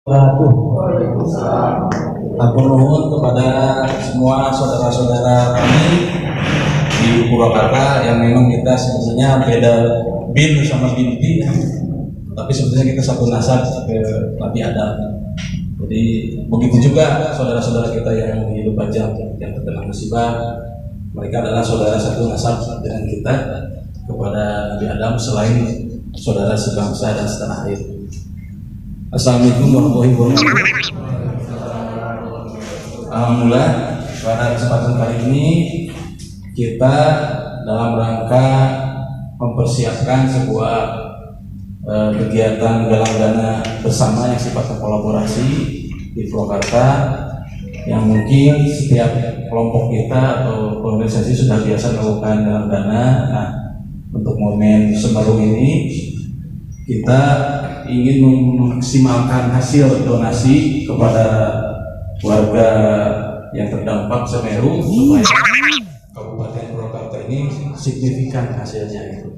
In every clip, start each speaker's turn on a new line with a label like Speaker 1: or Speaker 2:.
Speaker 1: Aku nuhun kepada semua saudara-saudara kami di Purwakarta yang memang kita sebetulnya beda bin sama binti, tapi sebetulnya kita satu nasab ke Nabi Adam. Jadi begitu juga saudara-saudara kita yang di Lumajang yang terkena musibah, mereka adalah saudara satu nasab dengan kita kepada Nabi Adam selain saudara sebangsa dan setanah air. Assalamualaikum warahmatullahi wabarakatuh. Alhamdulillah pada kesempatan kali ini kita dalam rangka mempersiapkan sebuah kegiatan galang dana bersama yang sifatnya kolaborasi di Purwakarta, yang mungkin setiap kelompok kita atau organisasi sudah biasa melakukan galang dana. Nah, untuk momen Semeru ini kita ingin memaksimalkan hasil donasi kepada warga yang terdampak Semeru supaya Kabupaten Purwakarta ini signifikan hasilnya.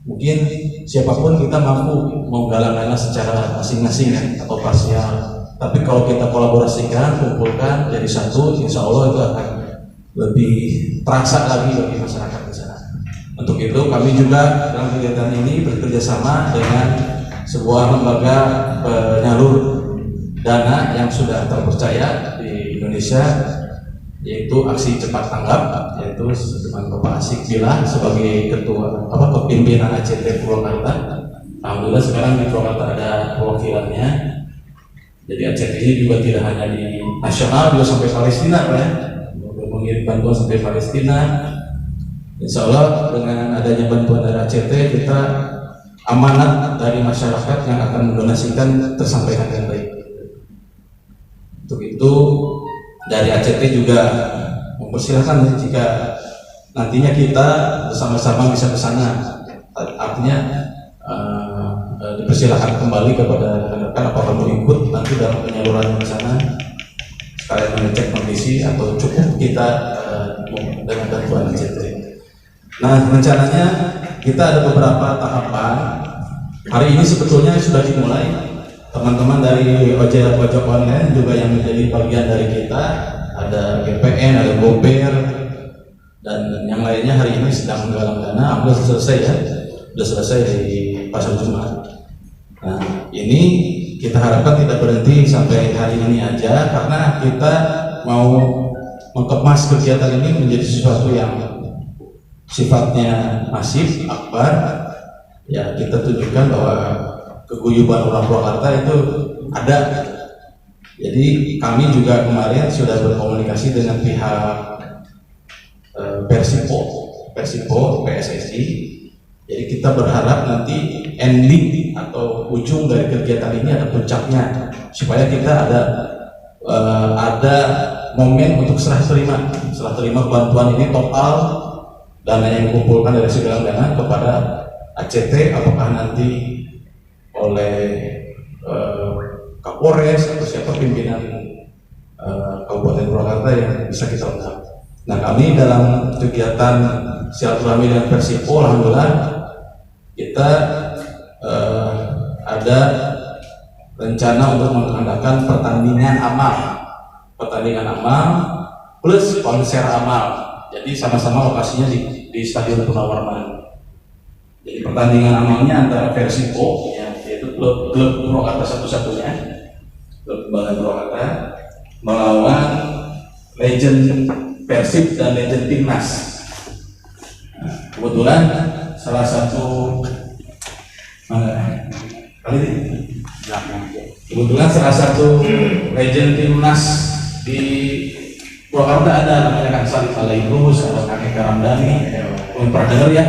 Speaker 1: Mungkin siapapun kita mampu menggalang dana secara masing-masing atau parsial, tapi kalau kita kolaborasikan, kumpulkan jadi satu, insya Allah itu akan lebih terasa lagi bagi masyarakat di sana. Untuk itu kami juga dalam kegiatan ini bekerjasama dengan sebuah lembaga penyalur dana yang sudah terpercaya di Indonesia, yaitu Aksi Cepat Tanggap, yaitu dengan Bapak Asik Bilah sebagai kepimpinan ACT Purwakarta. Alhamdulillah sekarang di Purwakarta ada perwakilannya. Jadi ACT ini juga tidak hanya di nasional, juga sampai Palestina, Pak ya, mengirim bantuan sampai Palestina. Insya Allah dengan adanya bantuan dari ACT, kita amanat dari masyarakat yang akan mendonasikan tersampaikan dengan baik. Untuk itu dari ACT juga mempersilahkan jika nantinya kita bersama-sama bisa ke sana, artinya dipersilahkan kembali kepada rekan-rekan apakah mau ikut nanti dalam penyaluran ke sana, sekalian mengecek kondisi atau cukup kita dengan bantuan ACT. Nah, rencananya kita ada beberapa tahapan. Hari ini sebetulnya sudah dimulai. Teman-teman dari ojek online juga yang menjadi bagian dari kita, ada GPN, ada Goper, dan yang lainnya hari ini sedang menggalang dana. Sudah selesai ya, sudah selesai di Pasar Jumat. Nah, ini kita harapkan tidak berhenti sampai hari ini aja, karena kita mau mengemas kegiatan ini menjadi sesuatu yang sifatnya masif, akbar. Ya, kita tunjukkan bahwa keguyuban orang Purwakarta itu ada. Jadi kami juga kemarin sudah berkomunikasi dengan pihak Persipo PSSI. Jadi kita berharap nanti ending atau ujung dari kegiatan ini ada puncaknya, supaya kita ada momen untuk serah terima bantuan ini total. Dana yang dikumpulkan dari segala dana kepada ACT, apakah nanti oleh Kapolres atau siapa pimpinan Kabupaten Purwakarta yang bisa kita undang. Nah, kami dalam kegiatan silaturahmi dengan Persipo, alhamdulillah kita ada rencana untuk mengadakan pertandingan amal plus konser amal. Jadi sama-sama lokasinya di Stadion Purnawarman. Jadi pertandingan amalnya antara Persipo, yaitu klub Purwakarta satu-satunya, klub kebanggaan Purwakarta, melawan legend Persib dan legend Timnas. Nah, kebetulan salah satu legend Timnas di Purwakarta ada namanya Kang Salif Alaidrus, ada Kang Eka Ramdhani, pernah dengar ya?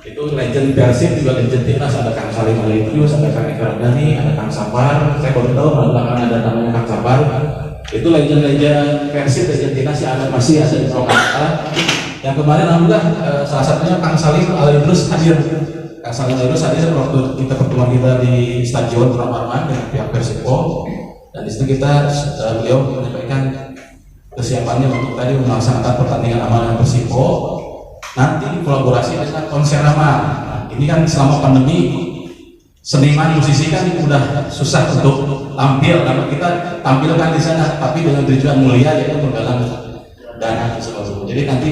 Speaker 1: Itu legend Persib juga legend Timnas, ada Kang Salif Alaidrus, ada Kang Eka Ramdhani, ada Kang Sapar. Saya baru tahu belakangan ada namanya Kang Sapar. Itu legend Persib, legend Timnas yang masih ada di Purwakarta. Yang kemarin alhamdulillah salah satunya Kang Salif Alaidrus hadir. Kang Salif Alaidrus hadir waktu kita pertemuan kita di Stadion Purnawarman dengan pihak Persipo, dan di situ beliau menyampaikan kesiapannya untuk tadi melaksanakan pertandingan amal dengan Persipo, nanti kolaborasi dengan konser amal. Nah, ini kan selama pandemi seniman musisi kan udah susah untuk tampil, karena kita tampilkan di sana tapi dengan tujuan mulia yaitu menggalang dana seperti itu. Jadi nanti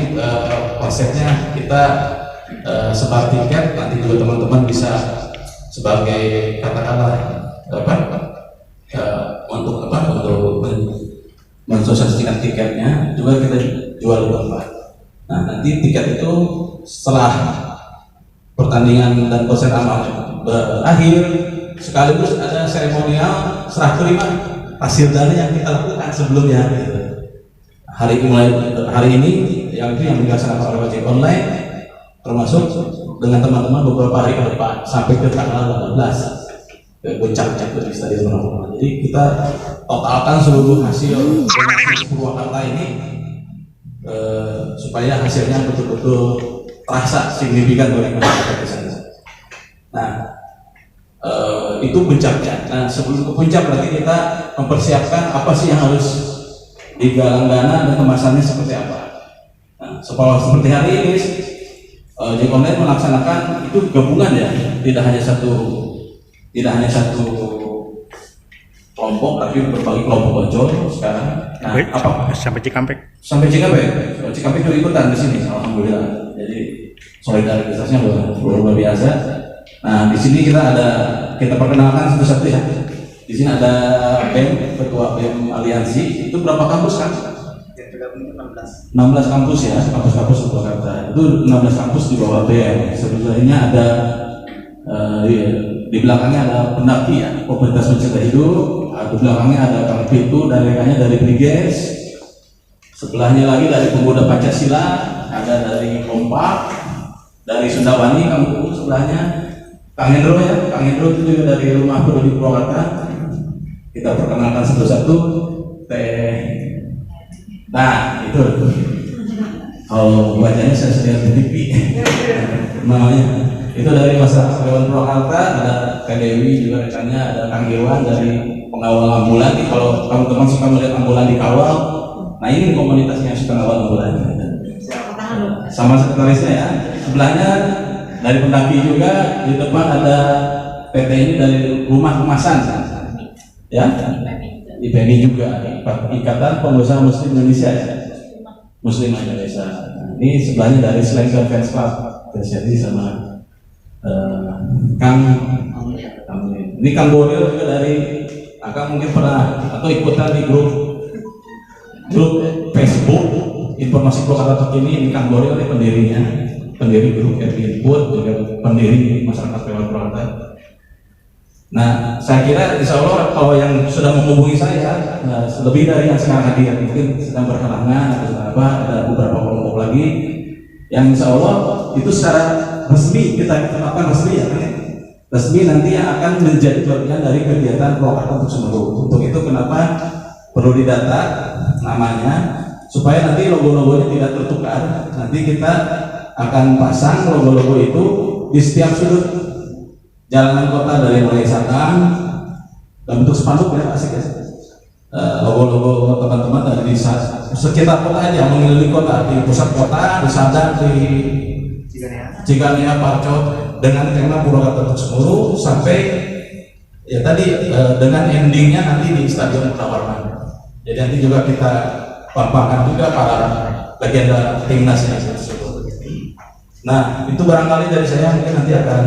Speaker 1: konsepnya kita sebar tiket, nanti juga teman-teman bisa sebagai katakanlah untuk mensosialisasikan tiketnya juga kita jual di tempat. Nah, nanti tiket itu setelah pertandingan dan konser amal berakhir, sekaligus ada seremonial serah terima hasil dana yang kita lakukan sebelumnya. Hari ini yang dilaksanakan oleh wajib online, termasuk dengan teman-teman beberapa hari ke depan sampai ke tanggal 18 ke puncaknya itu di Stadion Manapura. Jadi kita totalkan seluruh hasil donasi Purwakarta ini supaya hasilnya betul-betul terasa signifikan bagi masyarakat di sana. Nah, itu puncaknya. Nah, sebelum ke puncak berarti kita mempersiapkan apa sih yang harus digalang dana dan kemasannya seperti apa. Nah, seperti hari ini Jack Online melaksanakan itu gabungan ya, tidak hanya satu kelompok, tapi berbagai kelompok ojol sekarang. Nah, apa?
Speaker 2: Sampai Cikampek.
Speaker 1: Sampai Cikampek. Cikampek juga ikutan di sini, alhamdulillah. Jadi solidaritasnya luar biasa. Nah, di sini kita perkenalkan satu-satu ya. Di sini ada BEM, Ketua BEM Aliansi. Itu berapa kampus kan? 16 kampus ya, kampus-kampus Purwakarta. Itu 16 kampus di bawah BEM. Sebelumnya ada di belakangnya ada pendaki ya, komunitas mencegah hidup. Di belakangnya ada Kang Pitu dan rekannya dari Briges. Sebelahnya lagi dari Pemuda Pancasila, ada dari Kompak, dari Sundawani, Kang Kuku sebelahnya. Kang Hendro ya, Kang Hendro itu juga dari Rumah Peduli Purwakarta. Kita perkenalkan satu-satu. Nah, itu kalau bacanya saya sering di TV namanya itu dari masyarakat Dewan Purwakarta, ada Kak Dewi juga rekannya, ada Kang Irwan dari pengawal ambulan. Kalau teman-teman suka melihat ambulan dikawal, nah ini komunitasnya yang suka ngawal ambulan sama sekretarisnya ya. Sebelahnya dari pendaki juga, di depan ada PT ini dari Rumah Kemasan ya, IPMI juga, Ikatan Pengusaha Muslim Indonesia ya, Muslim Indonesia. Ini sebelahnya dari Slanker Fans Club terjadi sama Kang ini Kang Boril juga dari Kang, mungkin pernah atau ikutan di grup Facebook Informasi Purwakarta Terkini. Ini Kang Boril ini pendirinya, pendiri grup RP Input, juga pendiri masyarakat Purwakarta. Nah, saya kira insya Allah kalau yang sudah menghubungi saya lebih dari yang sekarang hadir, mungkin sedang berhalangan atau apa, ada beberapa kelompok lagi yang insya Allah itu secara resmi kita tetapkan resmi ya, resmi nanti yang akan menjadi bagian dari kegiatan Purwakarta untuk seluruh. Untuk itu kenapa perlu didata namanya supaya nanti logo-logonya tidak tertukar. Nanti kita akan pasang logo-logo itu di setiap sudut jalanan kota, dari mulai Satang dan bentuk spanduk ya, asik ya. Logo-logo teman-teman dari sekitar kota aja, mengelilingi kota, di pusat kota, di Sadang, di Ciganea, Parcot, dengan tema Purwakarta untuk seluruh, sampai ya tadi dengan endingnya nanti di Stadion Purwakarta. Jadi nanti juga kita pampangkan juga para legenda timnas yang tersebut. Nah, itu barangkali dari saya, mungkin nanti akan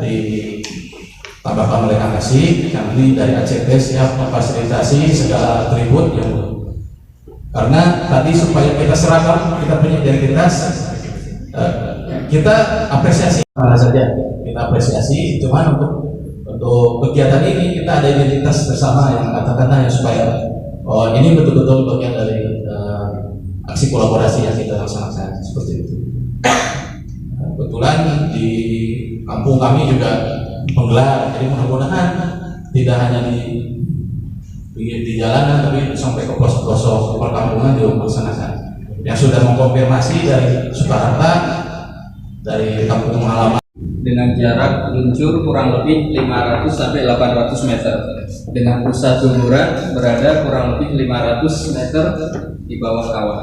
Speaker 1: ditambahkan oleh Kang Kasih. Kami dari ACT siap memfasilitasi segala atribut yang karena tadi supaya kita seragam, kita punya identitas, kita apresiasi saja, kita apresiasi. Cuman untuk kegiatan ini kita ada identitas bersama yang katakanlah yang supaya ini betul-betul bagian dari aksi kolaborasi yang kita laksanakan seperti itu. Kebetulan di kampung kami juga menggelar, jadi mudah-mudahan tidak hanya di jalanan tapi sampai ke pelosok-pelosok perkampungan juga melaksanakan. Yang sudah mengkonfirmasi dari Sukarata, dari kampung halaman
Speaker 3: dengan jarak luncur kurang lebih 500 sampai 800 meter dengan pusat jumuran berada kurang lebih 500 meter di bawah kawah.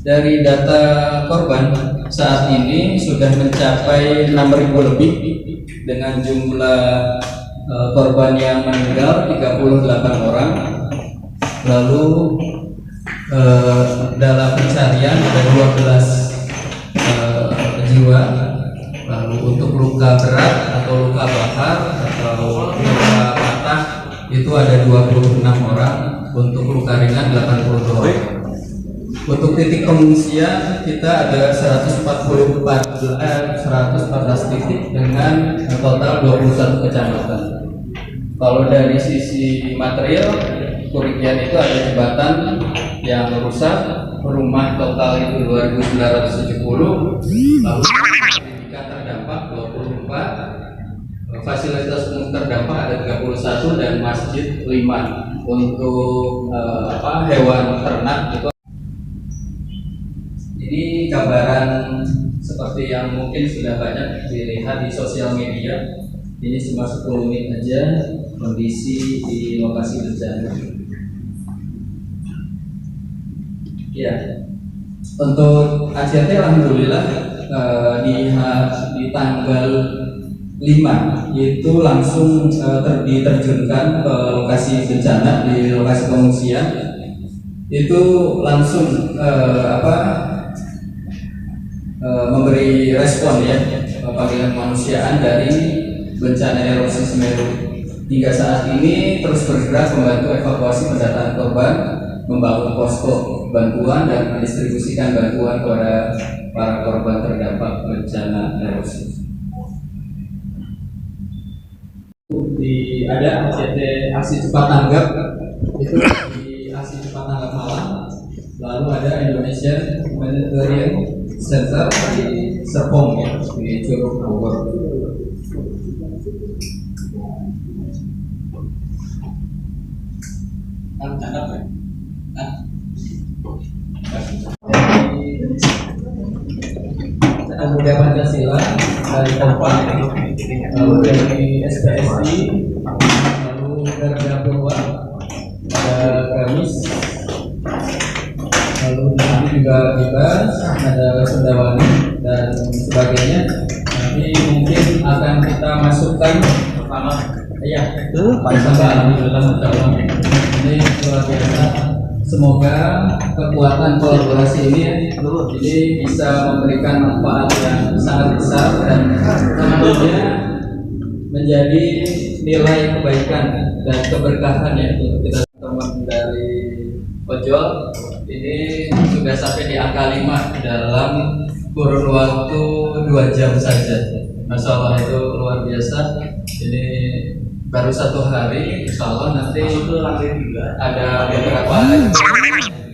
Speaker 3: Dari data korban saat ini sudah mencapai 6.000 lebih dengan jumlah korban yang meninggal 38 orang. Lalu dalam pencarian ada 12 jiwa. Lalu untuk luka berat atau luka bakar atau luka patah itu ada 26 orang. Untuk luka ringan 82 orang. Untuk titik pengungsian kita ada 114 titik dengan total 21 kecamatan. Kalau dari sisi material kerugian itu ada jembatan yang rusak, rumah total itu 2.970, lalu pendidikan terdampak 24, fasilitas umum terdampak ada 31 dan masjid 5. Untuk hewan ternak itu ini gambaran seperti yang mungkin sudah banyak dilihat di sosial media. Ini cuma 10 menit aja kondisi di lokasi bencana. Ya, untuk ACT alhamdulillah di tanggal 5 itu langsung diterjunkan ke lokasi bencana, di lokasi pengungsian itu langsung memberi respon ya panggilan kemanusiaan dari bencana erosi Semeru. Hingga saat ini terus bergerak membantu evakuasi pendataan korban, membangun posko bantuan dan mendistribusikan bantuan kepada para korban terdampak bencana erosi. Ada ACT aksi cepat tanggap itu di aksi cepat tanggap Malang, lalu ada Indonesian Humanitarian Center di Serpong ya, di Curug Bogor. Tanggap ya? Pemuda Pancasila dari Kompas, lalu dari SPSI, lalu Garda Purwa, ada Gamis, lalu nanti juga Bebas, ada Sendawani dan sebagainya. Nanti mungkin akan kita masukkan pertama, iya, alhamdulillah, ini luar biasa. Semoga kekuatan kolaborasi ini bisa memberikan manfaat yang sangat besar dan tentunya menjadi nilai kebaikan dan keberkahan ya untuk kita teman dari ojol. Ini sudah sampai di angka 5 dalam kurun waktu 2 jam saja. Masya Allah, itu luar biasa. Ini baru 1 hari, insya Allah nanti ada beberapa hari.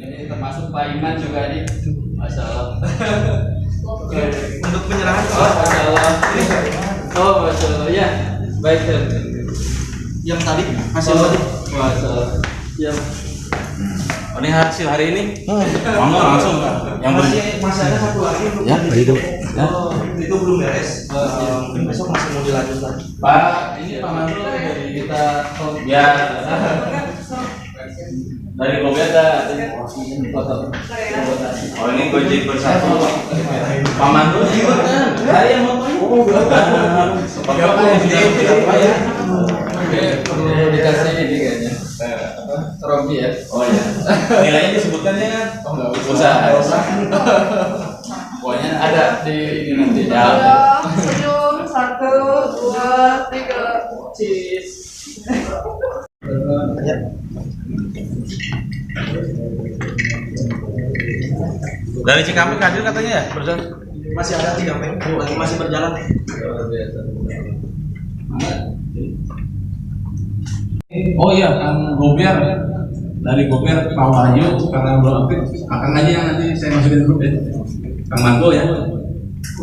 Speaker 3: Ini termasuk Pak Iman juga nih, Masya Allah.
Speaker 2: Untuk penyerahan
Speaker 3: Masya Allah. Masya Allah, ya baik.
Speaker 2: yang tadi hasil tadi.
Speaker 3: Masya Allah. Ya.
Speaker 1: Ini hasil hari ini? Monggo langsung. Yang
Speaker 2: masih ada 1 lagi untuk
Speaker 1: ya, itu. Ya.
Speaker 2: Itu belum beres. Mungkin besok masih mau dilanjutkan.
Speaker 1: Pak, ini Pak Mantu dari kita ya dari Gobeta. Oh, ini Gojek bersatu. Pak Mantu juga kan? Saya mau seperti apa yang sudah kita ya?
Speaker 3: Oke, perlu dikasih ini kayaknya. Trofi ya.
Speaker 1: Oh ya. Nilainya disebutkannya kan? Oh enggak usah. Pokoknya ada di ini nanti ya.
Speaker 4: Senyum, 1, 2, 3, cheese.
Speaker 1: Dari Cikampek hadir katanya ya, Bro?
Speaker 2: Masih ada 3 lagi masih berjalan.
Speaker 3: Luar biasa.
Speaker 1: Oh iya, Kang Gober dari Gober Pak Wahyu karena belum aktif, akan aja yang nanti saya masukin grup ya, Kang Mango ya,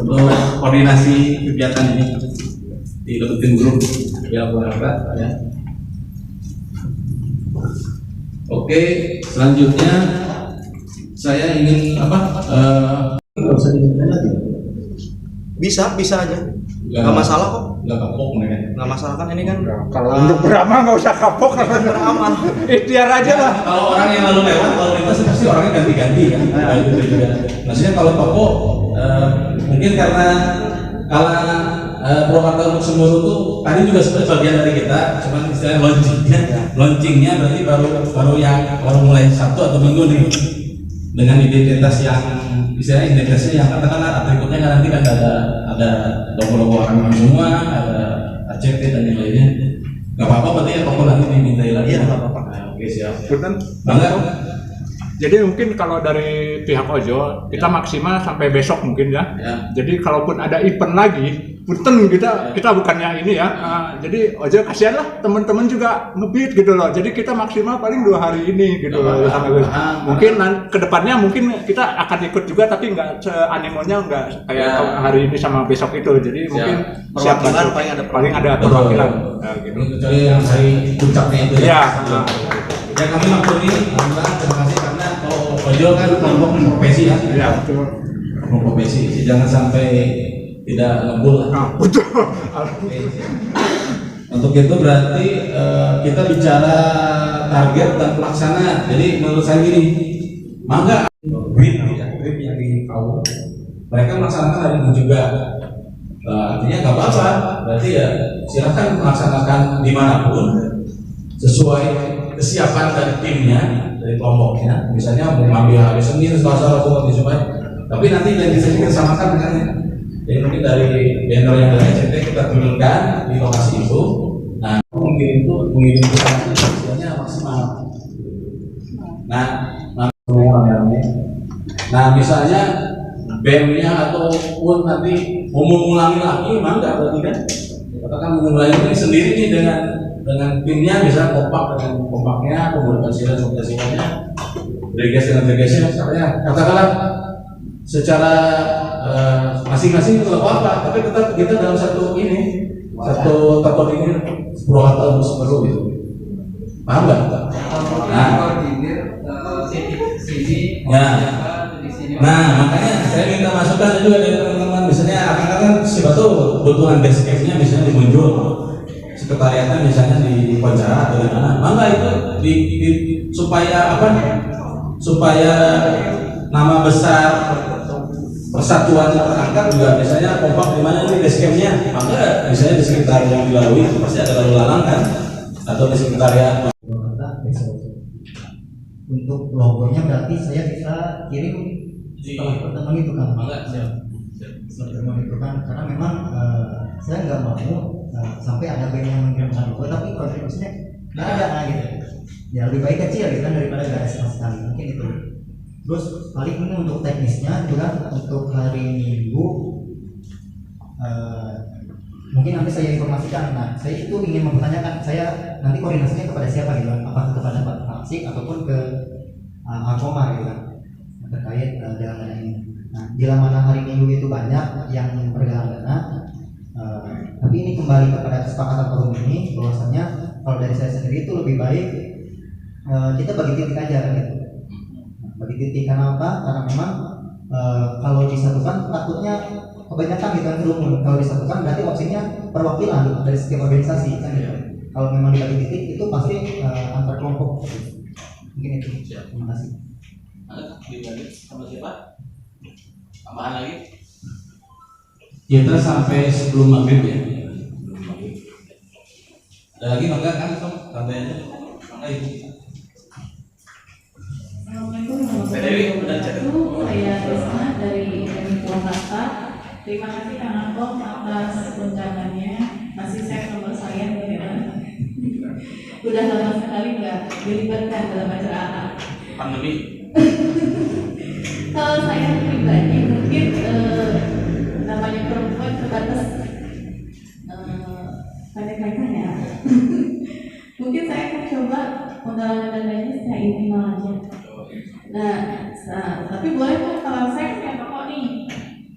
Speaker 1: untuk koordinasi kegiatan ini dilepetin grup ya berapa ya. Oke, selanjutnya saya ingin nggak usah diminta lagi.
Speaker 2: Bisa aja. Nggak masalah kok.
Speaker 1: Nggak kapok mereka.
Speaker 2: Nggak masalah kan ini kan.
Speaker 5: Kalau untuk beramal nggak usah kapok,
Speaker 2: beramal.
Speaker 5: Ikhtiar aja lah.
Speaker 1: Kalau orang yang lalu lewat lalu lintas pasti orangnya ganti-ganti kan. Gitu juga. Maksudnya kalau toko mungkin karena Purwakarta untuk Semburu tuh tadi juga sebenarnya bagian dari kita, cuman istilahnya launchingnya berarti baru mulai Sabtu atau Minggu nih dengan identitas yang istilahnya identitasnya yang katakanlah atributnya kan nanti kan ada logo-logo orang semua, ada ACT dan yang lainnya. Gak apa-apa berarti ya toko nanti dimintai lagi.
Speaker 2: Iya, nggak apa-apa.
Speaker 1: Oke siap.
Speaker 5: Punten.
Speaker 1: Bangga.
Speaker 5: Jadi mungkin kalau dari pihak Ojo kita maksimal sampai besok mungkin ya.
Speaker 1: Ya.
Speaker 5: Jadi kalaupun ada event lagi, punten kita bukannya ini ya. Jadi Ojo kasihan lah teman-teman juga ngebit gitu loh. Jadi kita maksimal paling 2 hari ini gitu loh. Mungkin kedepannya mungkin kita akan ikut juga tapi nggak animonya nggak kayak hari ini sama besok itu. Jadi mungkin siap
Speaker 2: Perwakilan
Speaker 5: paling ada perwakilan. Gitu.
Speaker 1: Kecuali yang hari puncaknya itu
Speaker 5: Ya.
Speaker 1: Ya kami maklumi, alhamdulillah terima kasih karena kalau Ojo kan kelompok profesi ya.
Speaker 5: Ya betul.
Speaker 1: Kelompok profesi, jangan sampai tidak ngebul.
Speaker 5: Betul.
Speaker 1: Untuk itu berarti kita bicara target dan pelaksana. Jadi menurut saya gini, maka grip yang di KU mereka melaksanakan hari ini juga. Artinya nggak apa-apa. Berarti ya silakan melaksanakan dimanapun sesuai kesiapan dari timnya, dari kelompoknya. Misalnya mau ngambil hari Senin, Selasa, Rabu, Jumat. Tapi nanti yang bisa kita samakan dengan jadi mungkin dari banner yang dari ACT kita turunkan di lokasi itu. Nah, mengirim pesan istilahnya maksimal. Nah, misalnya BEM-nya ataupun nanti mau mengulangi lagi, mangga berarti kan? Katakan mengulangi ini sendiri nih dengan timnya, bisa kompak dengan kompaknya, komunikasinya, delegasi dengan delegasinya, katakanlah secara masing-masing itu apa, tapi tetap kita dalam satu terkoordinir Purwakarta untuk Semeru gitu. Paham nggak? Nah, makanya saya minta masukan juga dari teman-teman. Misalnya akan siapa tuh kebutuhan base camp-nya misalnya di Munjul, sekretariatnya misalnya di Poncara atau di mana. Maka itu supaya supaya nama besar persatuan terangkat juga misalnya kompak di mana ini base camp-nya. Maka misalnya di sekitar yang dilalui itu pasti ada lalu lalang kan, atau di sekretariat.
Speaker 6: Untuk logonya berarti saya bisa kirim setelah pertemuan itu kan? Setelah pertemuan itu kan, karena memang saya nggak mau sampai ada band yang mengirimkan logo tapi kontribusinya nggak ada gitu. Ya lebih baik kecil gitu kan daripada nggak ada sama sekali, mungkin itu. Terus paling ini untuk teknisnya juga untuk hari Minggu mungkin nanti saya informasikan. Nah, saya itu ingin mempertanyakan, saya nanti koordinasinya kepada siapa gitu kan? Apakah kepada Pak Taksik ataupun ke Alkoma gitu kan? Terkait jalan dana ini. Nah, bila mana hari Minggu itu banyak yang bergalang dana, tapi ini kembali kepada kesepakatan forum ini, bahwasanya kalau dari saya sendiri itu lebih baik kita bagi titik aja kan gitu. Nah, bagi titik karena apa? Karena memang kalau disatukan takutnya kebanyakan gitu kan kerumun. Kalau disatukan berarti opsinya perwakilan dari setiap organisasi kan gitu. Kalau memang dibagi titik itu pasti antar kelompok. Mungkin itu. Terima kasih.
Speaker 1: Dibagi sama siapa? Tambahan lagi? Kita sampai sebelum maghrib ya. Ada lagi mangga kan? Santai aja. Mangga ibu.
Speaker 4: Assalamualaikum warahmatullahi wabarakatuh. Saya Risma dari Purwakarta. Terima kasih Kang Angkong atas undangannya. Masih saya nomor saya ya. Udah lama sekali nggak dilibatkan dalam acara
Speaker 1: Pandemi.
Speaker 4: Kalau saya pribadi mungkin namanya perempuan terbatas kadang-kadang ya. Mungkin saya akan coba undangan dananya saya minimal aja. Nah, tapi boleh kok kalau saya punya toko nih.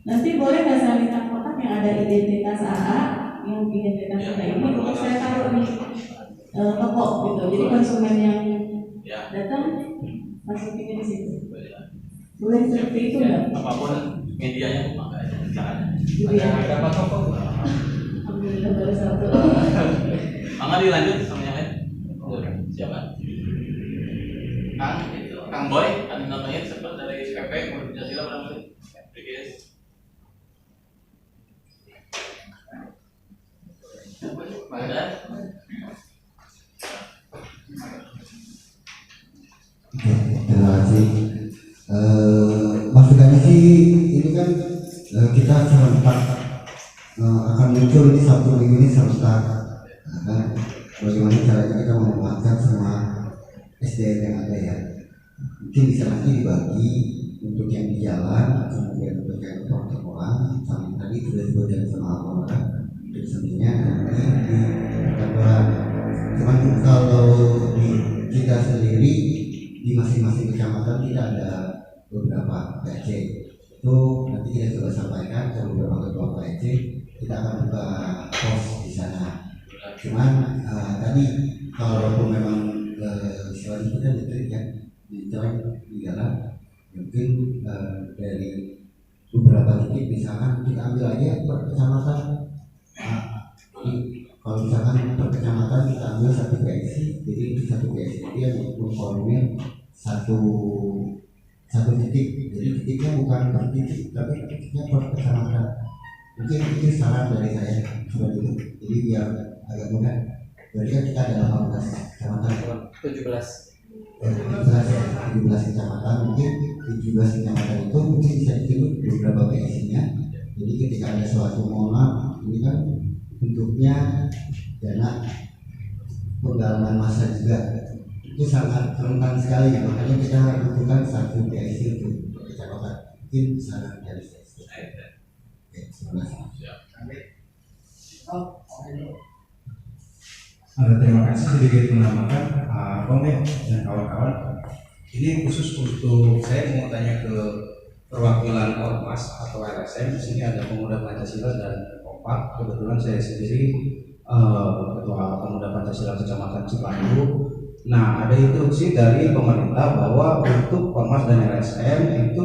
Speaker 4: Nanti boleh nggak saya minta kotak yang ada identitas AA, yang identitas kita ini untuk saya taruh di toko gitu. Jadi konsumen yang datang masukin di situ. Boleh seperti itu nggak?
Speaker 1: Apapun medianya maka caranya.
Speaker 4: Iya.
Speaker 1: Berapa toko?
Speaker 4: Alhamdulillah baru satu.
Speaker 1: Mangga dilanjut sama yang lain. Siapa? Kang Boy, ada namanya sempat dari PP Pancasila berapa? PGS.
Speaker 7: Terima kasih. Masukannya sih ini kan kita serentak akan muncul ini Sabtu Minggu ini serentak, kan? Bagaimana caranya kita memanfaatkan semua SDM yang ada ya? Mungkin bisa nanti dibagi untuk yang di jalan, kemudian untuk yang pertemuan, sama tadi sudah disebutkan sama orang untuk seninya nanti di perkantoran. Cuman kalau di kita sendiri di masing-masing kecamatan kita ada beberapa PRC, itu nanti kita coba sampaikan ke beberapa ketua PRC, kita akan buka pos di sana. Cuman tadi kalau memang selain kita diterik ya di jalan mungkin dari beberapa titik misalkan kita ambil aja per kecamatan. Kalau misalkan per kecamatan kita ambil satu PSI, jadi itu satu PSI dia memformir satu titik, jadi titiknya bukan per titik tapi titiknya per kecamatan. Mungkin itu saran dari saya seperti itu, jadi biar agak mudah. Jadi kan kita ada 18 kecamatan, 17 kecamatan, mungkin 17 kecamatan itu mungkin bisa ditimbul beberapa PSI-nya. Jadi ketika ada suatu mola ini kan bentuknya dana penggalangan massa juga, itu sangat rentan sekali, makanya kita butuhkan satu PSI untuk kecamatan. Mungkin saran dari saya. Terima kasih.
Speaker 8: Terima kasih sedikit menambahkan Komeng dan kawan-kawan. Ini khusus untuk saya mau tanya ke perwakilan Ormas atau LSM. Di sini ada Pemuda Pancasila dan Kompak. Kebetulan saya sendiri Ketua Pemuda Pancasila Kecamatan Cipandu. Nah, ada instruksi dari pemerintah bahwa untuk Ormas dan LSM itu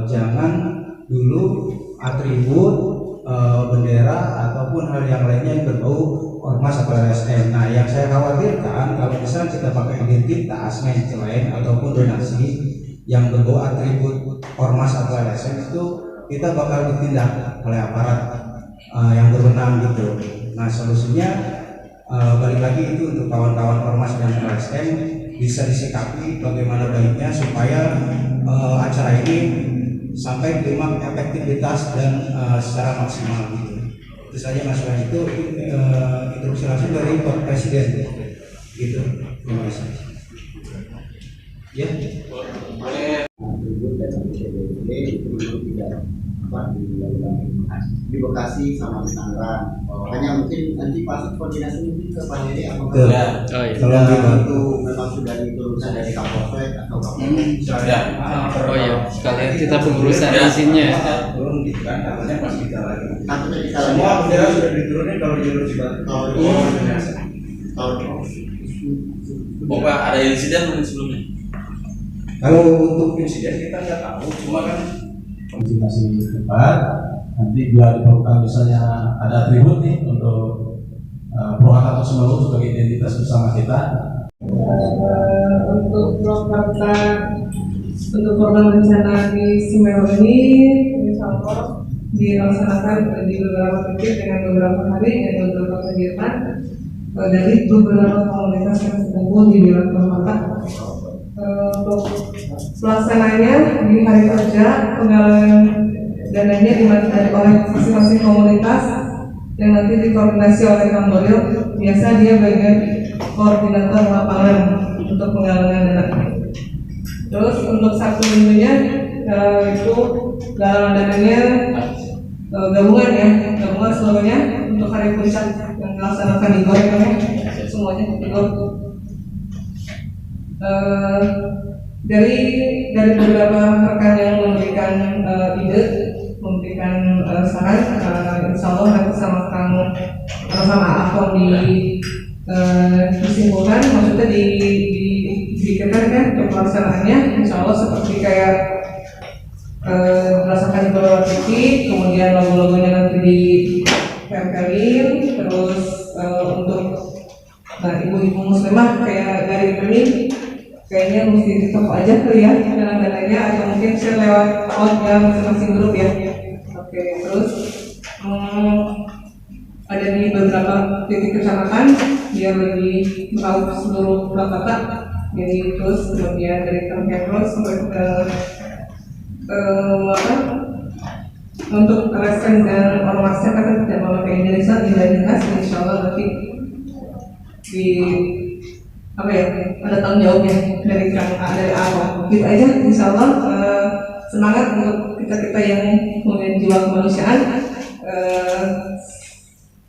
Speaker 8: jangan dulu atribut bendera ataupun hal yang lainnya yang berbau Ormas atau LSM. Nah, yang saya khawatirkan kalau misalnya kita pakai identitas, lain ataupun donasi yang berbau atribut Ormas atau LSM, itu kita bakal ditindak oleh aparat yang berwenang gitu. Nah, solusinya balik lagi itu untuk kawan-kawan Ormas dan LSM bisa disikapi bagaimana baiknya supaya acara ini sampai terima efektivitas dan secara maksimal gitu. Itu saja masukan itu instruksi langsung dari Pak Presiden gitu. Terima kasih. Ya.
Speaker 6: Di Bekasi sama di Tangerang. Hanya mungkin nanti pasti koordinasi mungkin ke Pak Dede apakah
Speaker 8: Kalau
Speaker 6: itu memang sudah diturunkan dari Kapolsek atau Kapolres.
Speaker 3: Oh ya, sekalian kita pengurusan izinnya.
Speaker 8: Turun gitu kan, katanya pas kita lagi.
Speaker 6: Takutnya kita
Speaker 8: Semua bendera sudah diturunin kalau jalur Cibatuk.
Speaker 2: Bapak ada insiden mungkin sebelumnya?
Speaker 8: Kalau untuk insiden kita nggak tahu, cuma kan
Speaker 1: Masih tempat nanti bila diperlukan misalnya ada atribut nih untuk Purwakarta Semeru sebagai identitas bersama kita.
Speaker 9: Untuk Purwakarta untuk program bencana di Semeru ini insya Allah dilaksanakan di beberapa titik dengan beberapa hari dan beberapa kegiatan dari beberapa komunitas yang terkumpul di wilayah Purwakarta. Untuk pelaksananya di hari kerja penggalangan dananya dimanfaatkan oleh masing-masing komunitas yang nanti dikoordinasi oleh Kang Boril. Biasa dia bagian koordinator lapangan untuk penggalangan dana. Terus untuk Sabtu Minggunya itu galangan dananya gabungan ya, gabungan seluruhnya untuk hari puncak yang dilaksanakan di Gor semuanya di Gor. Dari beberapa rekan yang memberikan ide, memberikan saran, insya Allah nanti sama kamu sama Afon disimpulkan, maksudnya dipikirkan kan untuk pelaksanaannya, insya Allah seperti kayak merasakan di beberapa titik, kemudian logo-logonya nanti ditempelin, terus untuk ibu-ibu muslimah kayak dari ini kayaknya mesti di toko aja kali ya dananya, atau mungkin saya lewat masing-masing grup ya. Oke, terus ada di beberapa titik kecamatan biar lebih meraup seluruh kota. Jadi terus kemudian dari Kemkendros sampai ke untuk LSM dan ormasnya kan tidak memakai Indonesia jelas, insya Allah nanti di apa ya ada tanggung jawabnya dari awal. Gitu aja, insya Allah semangat untuk kita yang punya jiwa kemanusiaan.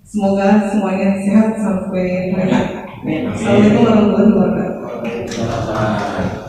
Speaker 9: Semoga semuanya sehat sampai hari. Assalamualaikum warahmatullahi wabarakatuh.